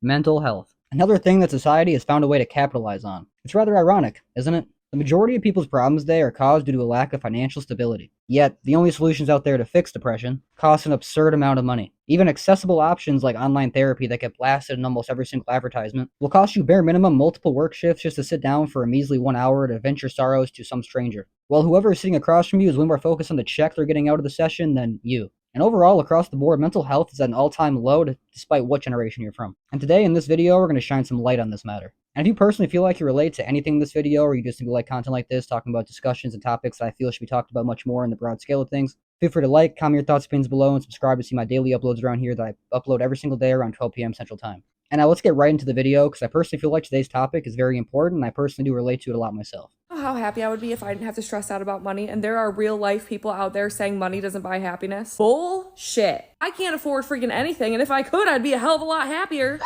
Mental health. Another thing that society has found a way to capitalize on. It's rather ironic, isn't it? The majority of people's problems today are caused due to a lack of financial stability. Yet, the only solutions out there to fix depression cost an absurd amount of money. Even accessible options like online therapy that get blasted in almost every single advertisement will cost you bare minimum multiple work shifts just to sit down for a measly 1 hour to vent your sorrows to some stranger. While whoever is sitting across from you is way more focused on the check they're getting out of the session than you. And overall, across the board, mental health is at an all-time low despite what generation you're from. And today, in this video, we're going to shine some light on this matter. And if you personally feel like you relate to anything in this video, or you just simply like content like this, talking about discussions and topics that I feel should be talked about much more in the broad scale of things, feel free to like, comment your thoughts, opinions below, and subscribe to see my daily uploads around here that I upload every single day around 12 p.m. Central Time. And now let's get right into the video, because I personally feel like today's topic is very important, and I personally do relate to it a lot myself. How happy I would be if I didn't have to stress out about money, and there are real life people out there saying money doesn't buy happiness. Bullshit. I can't afford freaking anything, and if I could, I'd be a hell of a lot happier.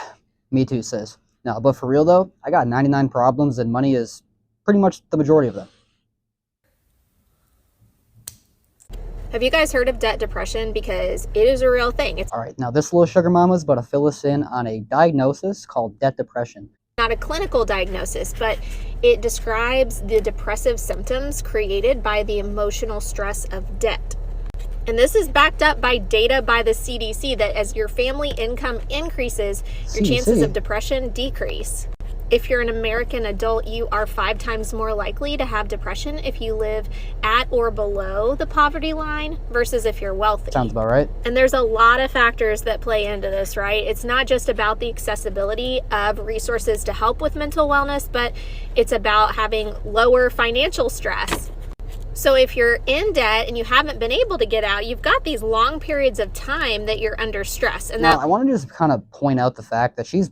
Me too, sis. No, but for real though, I got 99 problems and money is pretty much the majority of them. Have you guys heard of debt depression? Because it is a real thing. Alright, now this little sugar mama is about to fill us in on a diagnosis called debt depression. Not a clinical diagnosis, but it describes the depressive symptoms created by the emotional stress of debt. And this is backed up by data by the CDC that as your family income increases, your chances of depression decrease. If you're an American adult, you are 5 times more likely to have depression if you live at or below the poverty line versus if you're wealthy. Sounds about right. And there's a lot of factors that play into this, right? It's not just about the accessibility of resources to help with mental wellness, but it's about having lower financial stress. So if you're in debt and you haven't been able to get out, you've got these long periods of time that you're under stress. And now, I want to just kind of point out the fact that she's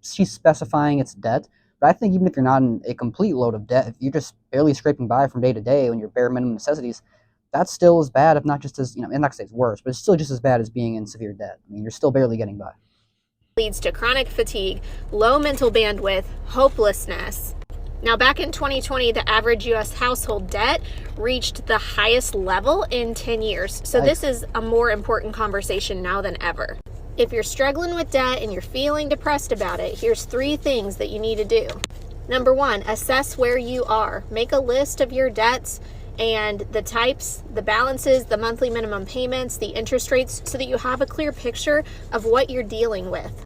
specifying it's debt. But I think even if you're not in a complete load of debt, if you're just barely scraping by from day to day on your bare minimum necessities, that's still as bad, if not just as, I'm not going to say it's worse, but it's still just as bad as being in severe debt. I mean, you're still barely getting by. Leads to chronic fatigue, low mental bandwidth, hopelessness. Now, back in 2020, the average U.S. household debt reached the highest level in 10 years. So this is a more important conversation now than ever. If you're struggling with debt and you're feeling depressed about it, here's 3 things that you need to do. Number 1, assess where you are. Make a list of your debts and the types, the balances, the monthly minimum payments, the interest rates, so that you have a clear picture of what you're dealing with.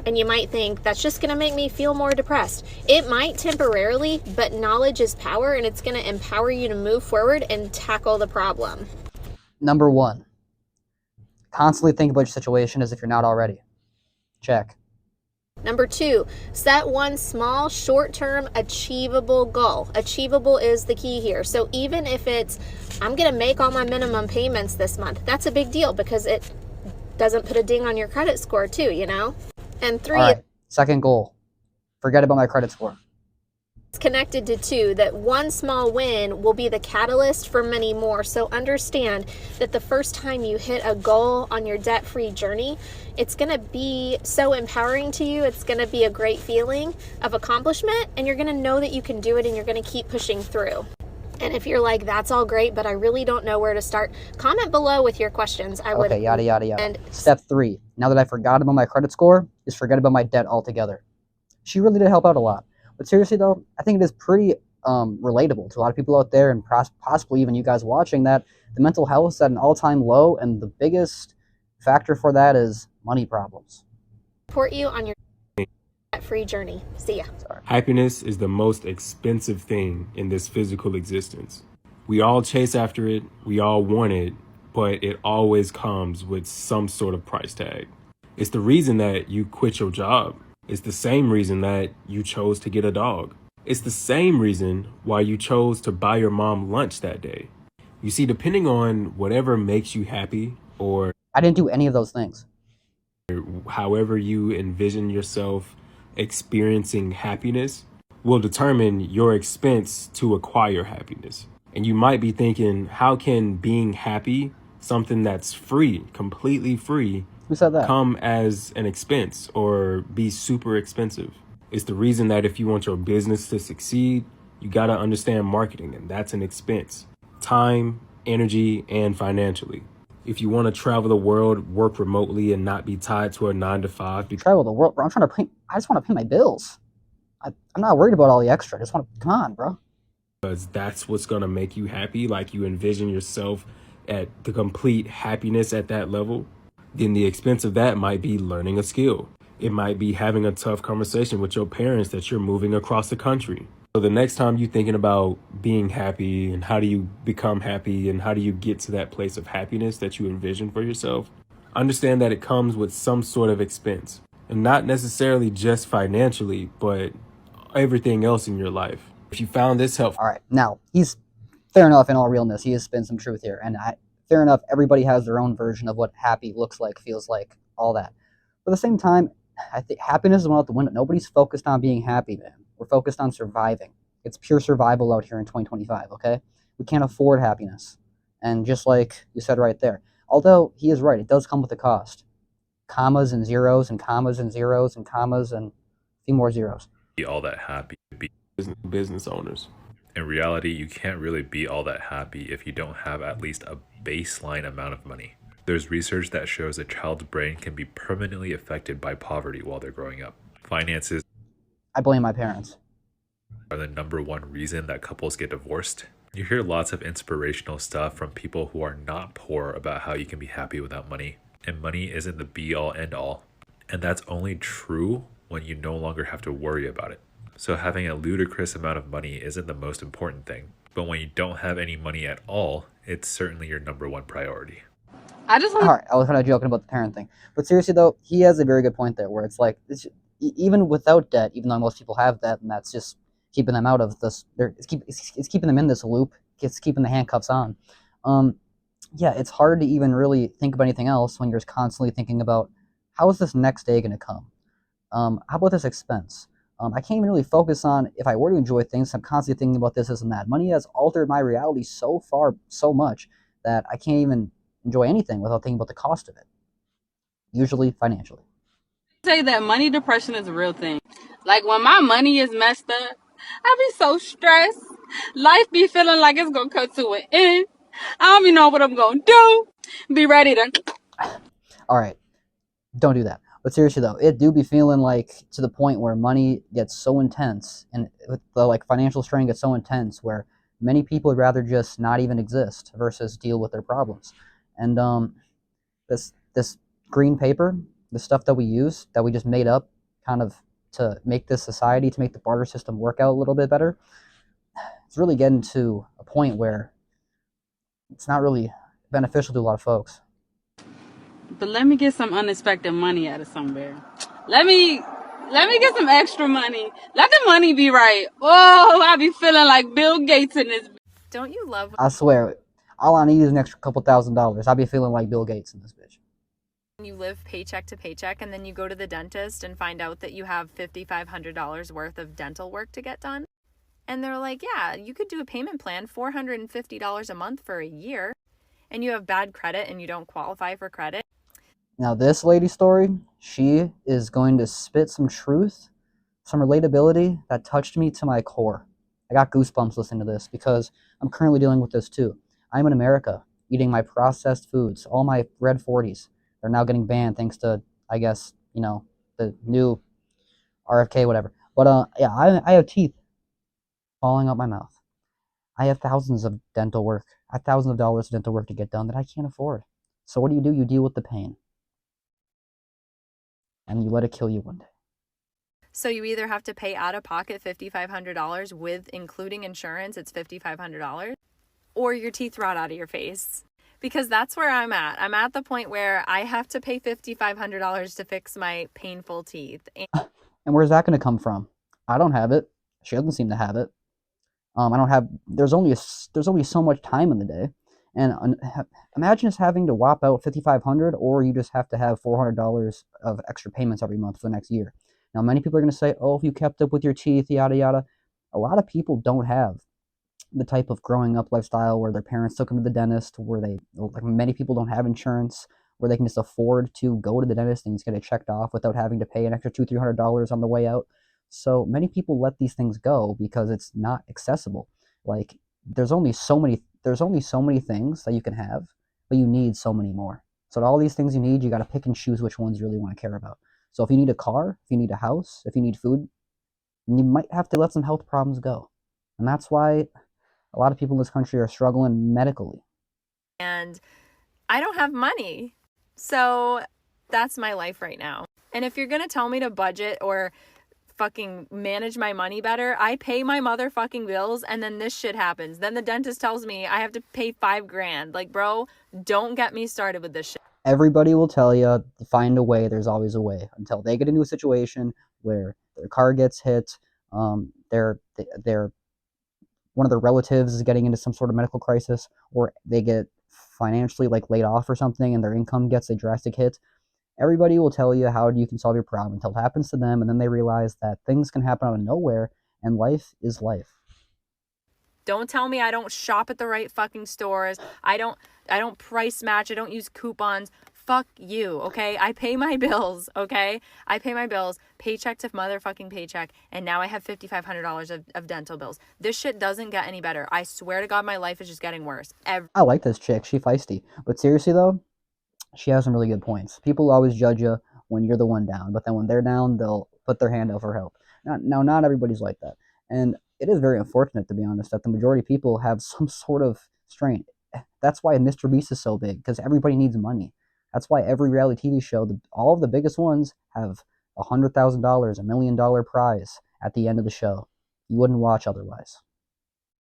And you might think, that's just going to make me feel more depressed. It might temporarily, but knowledge is power, and it's going to empower you to move forward and tackle the problem. Number 1, constantly think about your situation as if you're not already. Check. Number 2, set one small, short-term, achievable goal. Achievable is the key here. So even if it's, I'm going to make all my minimum payments this month, that's a big deal because it doesn't put a ding on your credit score too, And 3, all right, second goal, forget about my credit score. It's connected to 2, that one small win will be the catalyst for many more. So understand that the first time you hit a goal on your debt-free journey, it's going to be so empowering to you. It's going to be a great feeling of accomplishment, and you're going to know that you can do it, and you're going to keep pushing through. And if you're like, that's all great, but I really don't know where to start, comment below with your questions. Okay, yada, yada, yada. And step 3, now that I forgot about my credit score, is forget about my debt altogether. She really did help out a lot. But seriously, though, I think it is pretty relatable to a lot of people out there, and possibly even you guys watching, that the mental health is at an all-time low, and the biggest factor for that is money problems. Support you on your free journey. See ya. Sorry. Happiness is the most expensive thing in this physical existence. We all chase after it, we all want it, but it always comes with some sort of price tag. It's the reason that you quit your job. It's the same reason that you chose to get a dog. It's the same reason why you chose to buy your mom lunch that day. You see, depending on whatever makes you happy, or I didn't do any of those things. However you envision yourself experiencing happiness, will determine your expense to acquire happiness. And you might be thinking, how can being happy, something that's free, completely free, Who said that? come as an expense or be super expensive? It's the reason that if you want your business to succeed, you got to understand marketing, and that's an expense. Time, energy, and financially. If you want to travel the world, work remotely, and not be tied to a 9 to 5, Travel the world, bro. I just want to pay my bills. I'm not worried about all the extra. I just want to, come on, bro. because that's what's going to make you happy, like you envision yourself at the complete happiness at that level, then the expense of that might be learning a skill. It might be having a tough conversation with your parents that you're moving across the country. So the next time you're thinking about being happy and how do you become happy and how do you get to that place of happiness that you envision for yourself, understand that it comes with some sort of expense. And not necessarily just financially, but everything else in your life. If you found this helpful, All right, now he's fair enough in all realness. He has spin some truth here, and fair enough. Everybody has their own version of what happy looks like, feels like, all that. But at the same time, I think happiness is one out the window. Nobody's focused on being happy, man. We're focused on surviving. It's pure survival out here in 2025. Okay, we can't afford happiness, and just like you said right there, although he is right, it does come with a cost. Commas and zeros and commas and zeros and commas and a few more zeros. Be all that happy. business owners. In reality, you can't really be all that happy if you don't have at least a baseline amount of money. There's research that shows a child's brain can be permanently affected by poverty while they're growing up. Finances I blame my parents. are the number one reason that couples get divorced. You hear lots of inspirational stuff from people who are not poor about how you can be happy without money. And money isn't the be all end all. And that's only true when you no longer have to worry about it. So having a ludicrous amount of money isn't the most important thing. But when you don't have any money at all, it's certainly your number one priority. I just want All right, I was kind of joking about the parent thing, but seriously though, he has a very good point there, where it's like even without debt, even though most people have debt, and that's just keeping them out of this. It's keeping them in this loop. It's keeping the handcuffs on. Yeah, it's hard to even really think about anything else when you're constantly thinking about how is this next day going to come. How about this expense? I can't even really focus on if I were to enjoy things. I'm constantly thinking about this and that. Money has altered my reality so far, so much that I can't even enjoy anything without thinking about the cost of it. Usually financially. Say that money depression is a real thing. Like when my money is messed up, I be so stressed. Life be feeling like it's gonna come to an end. I don't even know what I'm gonna do. Be ready to. All right, don't do that. But seriously though, it do be feeling like to the point where money gets so intense, and with the like financial strain gets so intense, where many people would rather just not even exist versus deal with their problems. And this green paper, the stuff that we use, that we just made up, kind of to make this society, to make the barter system work out a little bit better, it's really getting to a point where it's not really beneficial to a lot of folks. But let me get some unexpected money out of somewhere. Let me get some extra money. Let the money be right. Oh, I be feeling like Bill Gates in this. Don't you love I swear, all I need is an extra couple $1,000s. I'll be feeling like Bill Gates in this bitch. when you live paycheck to paycheck and then you go to the dentist and find out that you have $5,500 worth of dental work to get done? And they're like, yeah, you could do a payment plan, $450 a month for a year, and you have bad credit and you don't qualify for credit. Now, this lady's story, she is going to spit some truth, some relatability that touched me to my core. I got goosebumps listening to this because I'm currently dealing with this too. I'm in America eating my processed foods, all my red 40s. They're now getting banned thanks to, I guess, the new RFK, whatever. But yeah, I have teeth falling out my mouth. I have thousands of dental work. I have thousands of dollars of dental work to get done that I can't afford. So what do? You deal with the pain. And you let it kill you one day. So you either have to pay out of pocket $5,500 with including insurance, it's $5,500, or your teeth rot out of your face. Because that's where I'm at. I'm at the point where I have to pay $5,500 to fix my painful teeth. And where's that going to come from? I don't have it. She doesn't seem to have it. I don't have. There's only so much time in the day, and imagine just having to whop out $5,500, or you just have to have $400 of extra payments every month for the next year. Now, many people are going to say, "Oh, if you kept up with your teeth, yada yada." A lot of people don't have the type of growing up lifestyle where their parents took them to the dentist, where many people don't have insurance, where they can just afford to go to the dentist and just get it checked off without having to pay an extra $200-300 on the way out. So many people let these things go because it's not accessible. Like there's only so many things that you can have but you need so many more. So all these things you need, you got to pick and choose which ones you really want to care about. So if you need a car, if you need a house, if you need food, you might have to let some health problems go. And that's why a lot of people in this country are struggling medically. And I don't have money. So that's my life right now. And if you're going to tell me to budget or fucking manage my money better, I pay my motherfucking bills and then this shit happens. Then the dentist tells me I have to pay $5,000. Like, bro, don't get me started with this shit. Everybody will tell you, find a way, there's always a way, until they get into a situation where their car gets hit, they're one of their relatives is getting into some sort of medical crisis, or they get financially like laid off or something and their income gets a drastic hit. Everybody will tell you how you can solve your problem until it happens to them, and then they realize that things can happen out of nowhere and life is life. Don't tell me I don't shop at the right fucking stores. I don't price match. I don't use coupons. Fuck you, okay? I pay my bills, okay? I pay my bills paycheck to motherfucking paycheck, and now I have $5,500 of dental bills. This shit doesn't get any better. I swear to God, my life is just getting worse. I like this chick. She feisty. But seriously, though, she has some really good points. People always judge you when you're the one down, but then when they're down, they'll put their hand out for help. Now, not everybody's like that. And it is very unfortunate, to be honest, that the majority of people have some sort of strain. That's why Mr. Beast is so big, because everybody needs money. That's why every reality TV show, all of the biggest ones, have $100,000, $1 million prize at the end of the show. You wouldn't watch otherwise.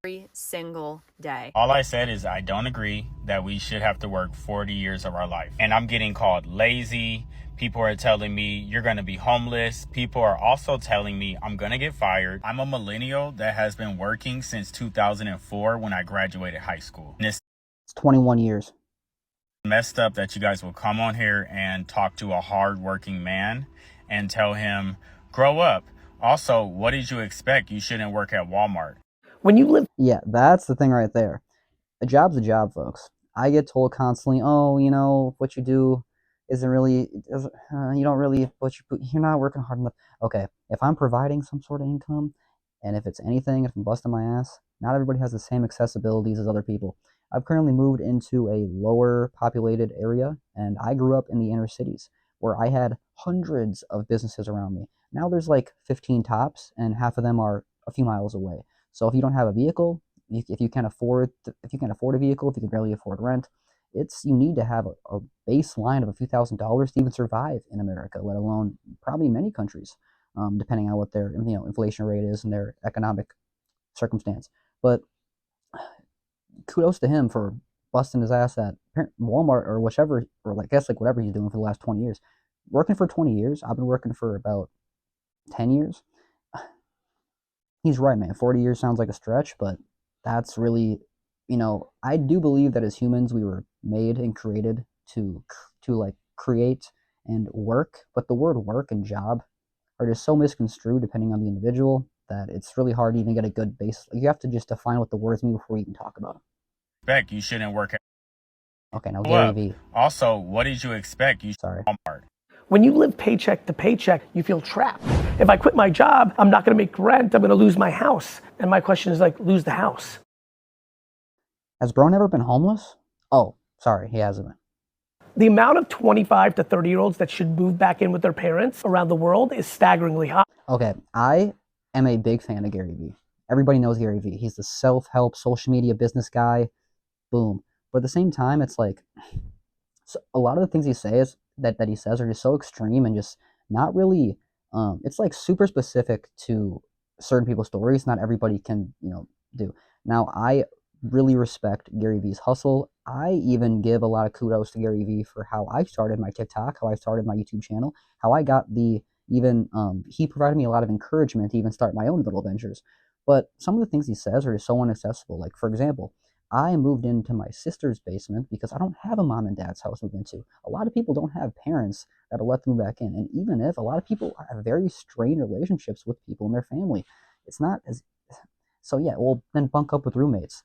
Every single day. All I said is I don't agree that we should have to work 40 years of our life. And I'm getting called lazy. People are telling me you're going to be homeless. People are also telling me I'm going to get fired. I'm a millennial that has been working since 2004 when I graduated high school. And it's 21 years. Messed up that you guys will come on here and talk to a hard-working man and tell him, grow up. Also, what did you expect? You shouldn't work at Walmart. When you live... Yeah, that's the thing right there. A job's a job, folks. I get told constantly, oh, what you do isn't really, you don't really, you're not working hard enough. Okay, if I'm providing some sort of income, and if it's anything, if I'm busting my ass, not everybody has the same accessibilities as other people. I've currently moved into a lower populated area, and I grew up in the inner cities where I had hundreds of businesses around me. Now there's like 15 tops, and half of them are a few miles away. So if you don't have a vehicle, if you can't afford a vehicle, if you can barely afford rent, you need to have a baseline of a few $1,000s to even survive in America, let alone probably many countries, depending on what their inflation rate is and their economic circumstance. But kudos to him for busting his ass at Walmart or whichever, or I guess like whatever he's doing for the last 20 years. Working for 20 years, I've been working for about 10 years. He's right, man. 40 years sounds like a stretch, but that's really, I do believe that as humans we were made and created to like create and work, but the word work and job are just so misconstrued depending on the individual that it's really hard to even get a good base. You have to just define what the words mean before you even talk about them. Expect you shouldn't work at. Okay, now Gary V. Also, what did you expect? You Sorry. Walmart. When you live paycheck to paycheck, you feel trapped. If I quit my job, I'm not going to make rent. I'm going to lose my house. And my question is like, lose the house. Has Bro never been homeless? Oh, sorry, he hasn't been. The amount of 25 to 30-year-olds that should move back in with their parents around the world is staggeringly high. Okay, I am a big fan of Gary Vee. Everybody knows Gary Vee. He's the self-help social media business guy. Boom. But at the same time, it's like a lot of the things he says that he says are just so extreme and just not really. It's like super specific to certain people's stories. Not everybody can do. Now I really respect Gary Vee's hustle. I even give a lot of kudos to Gary Vee for how I started my TikTok, how I started my YouTube channel, how I got he provided me a lot of encouragement to even start my own little ventures. But some of the things he says are just so inaccessible. Like, for example, I moved into my sister's basement because I don't have a mom and dad's house to move into. A lot of people don't have parents that'll let them move back in. And even if a lot of people have very strained relationships with people in their family, it's not as... So yeah, well, then bunk up with roommates.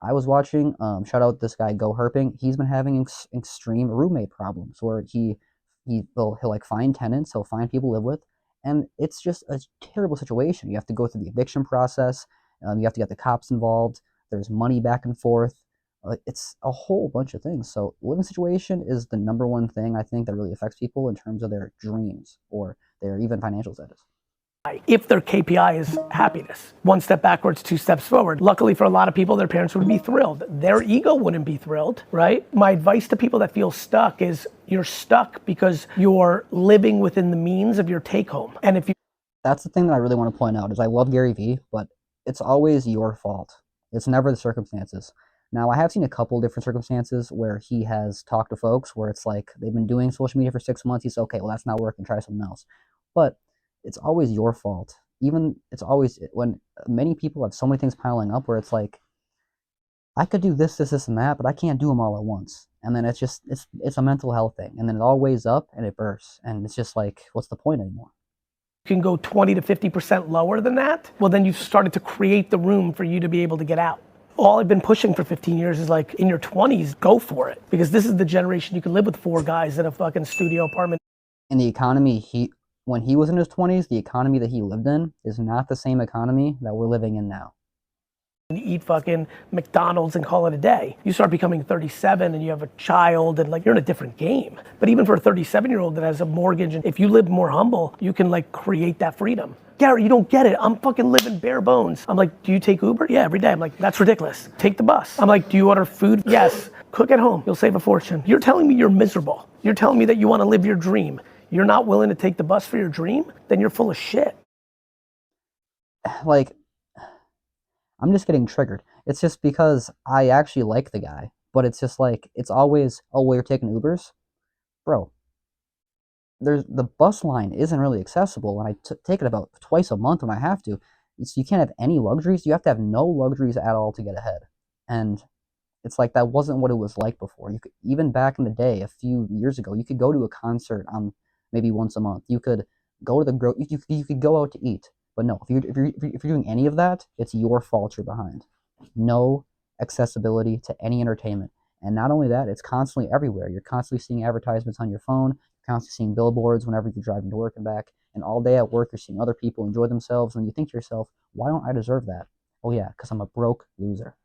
I was watching, shout out this guy, Go Herping. He's been having extreme roommate problems where he'll like find tenants, he'll find people to live with, and it's just a terrible situation. You have to go through the eviction process, you have to get the cops involved, there's money back and forth, It's a whole bunch of things. So living situation is the number one thing I think that really affects people in terms of their dreams or their even financial status. If their KPI is happiness. One step backwards, two steps forward. Luckily for a lot of people, their parents would be thrilled. Their ego wouldn't be thrilled, right? My advice to people that feel stuck is you're stuck because you're living within the means of your take home. And if you That's the thing that I really want to point out is I love Gary Vee, but it's always your fault. It's never the circumstances. Now, I have seen a couple different circumstances where he has talked to folks where it's like they've been doing social media for 6 months. He's okay, well, that's not working, try something else. But it's always your fault. Even it's always when many people have so many things piling up where it's like, I could do this, this, this, and that, but I can't do them all at once. And then it's a mental health thing. And then it all weighs up and it bursts. And it's just like, what's the point anymore? can go 20 to 50% lower than that, well then you've started to create the room for you to be able to get out. All I've been pushing for 15 years is like, in your 20s, go for it. Because this is the generation you can live with 4 guys in a fucking studio apartment. In the economy, when he was in his 20s, the economy that he lived in is not the same economy that we're living in now. And eat fucking McDonald's and call it a day. You start becoming 37 and you have a child and like you're in a different game. But even for a 37-year-old that has a mortgage, and if you live more humble, you can like create that freedom. Gary, you don't get it. I'm fucking living bare bones. I'm like, do you take Uber? Yeah, every day. I'm like, that's ridiculous. Take the bus. I'm like, do you order food? Yes. Cook at home. You'll save a fortune. You're telling me you're miserable. You're telling me that you want to live your dream. You're not willing to take the bus for your dream? Then you're full of shit. Like, I'm just getting triggered. It's just because I actually like the guy, but it's just like, it's always, oh, well, you're taking Ubers? Bro, the bus line isn't really accessible, and I take it about twice a month when I have to. So you can't have any luxuries. You have to have no luxuries at all to get ahead. And it's like, that wasn't what it was like before. You could, even back in the day, a few years ago, you could go to a concert maybe once a month. You could go to you could go out to eat. But no, if you're doing any of that, it's your fault you're behind. No accessibility to any entertainment. And not only that, it's constantly everywhere. You're constantly seeing advertisements on your phone, you're constantly seeing billboards whenever you're driving to work and back, and all day at work you're seeing other people enjoy themselves, and you think to yourself, why don't I deserve that? Oh yeah, because I'm a broke loser.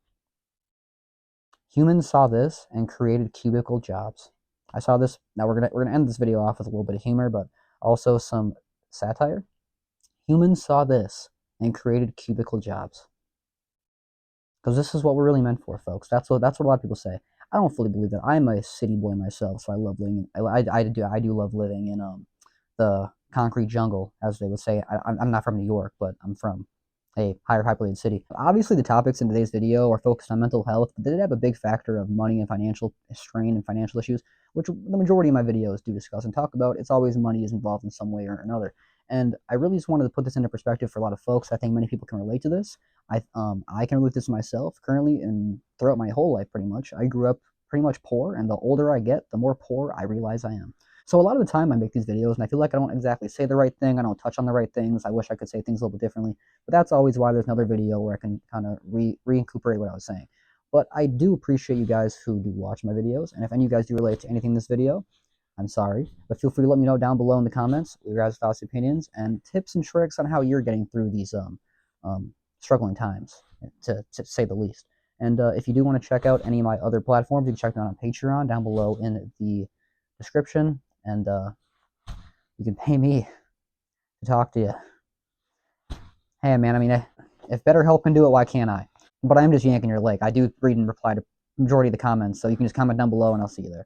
Humans saw this and created cubicle jobs. I saw this. Now we're gonna end this video off with a little bit of humor, but also some satire. Humans saw this and created cubicle jobs. Because this is what we're really meant for, folks. That's what a lot of people say. I don't fully believe that. I'm a city boy myself, so I love living. I do love living in the concrete jungle, as they would say. I'm not from New York, but I'm from a higher populated city. Obviously, the topics in today's video are focused on mental health, but they did have a big factor of money and financial strain and financial issues, which the majority of my videos do discuss and talk about. It's always money is involved in some way or another. And I really just wanted to put this into perspective for a lot of folks. I think many people can relate to this. I can relate to this myself currently and throughout my whole life pretty much. I grew up pretty much poor, and the older I get, the more poor I realize I am. So a lot of the time I make these videos and I feel like I don't exactly say the right thing. I don't touch on the right things. I wish I could say things a little bit differently. But that's always why there's another video where I can kind of recuperate what I was saying. But I do appreciate you guys who do watch my videos. And if any of you guys do relate to anything in this video, I'm sorry, but feel free to let me know down below in the comments your guys' thoughts, opinions, and tips and tricks on how you're getting through these struggling times, to say the least. And if you do want to check out any of my other platforms, you can check them out on Patreon down below in the description, and you can pay me to talk to you. Hey, man, I mean, if BetterHelp can do it, why can't I? But I'm just yanking your leg. I do read and reply to the majority of the comments, so you can just comment down below, and I'll see you there.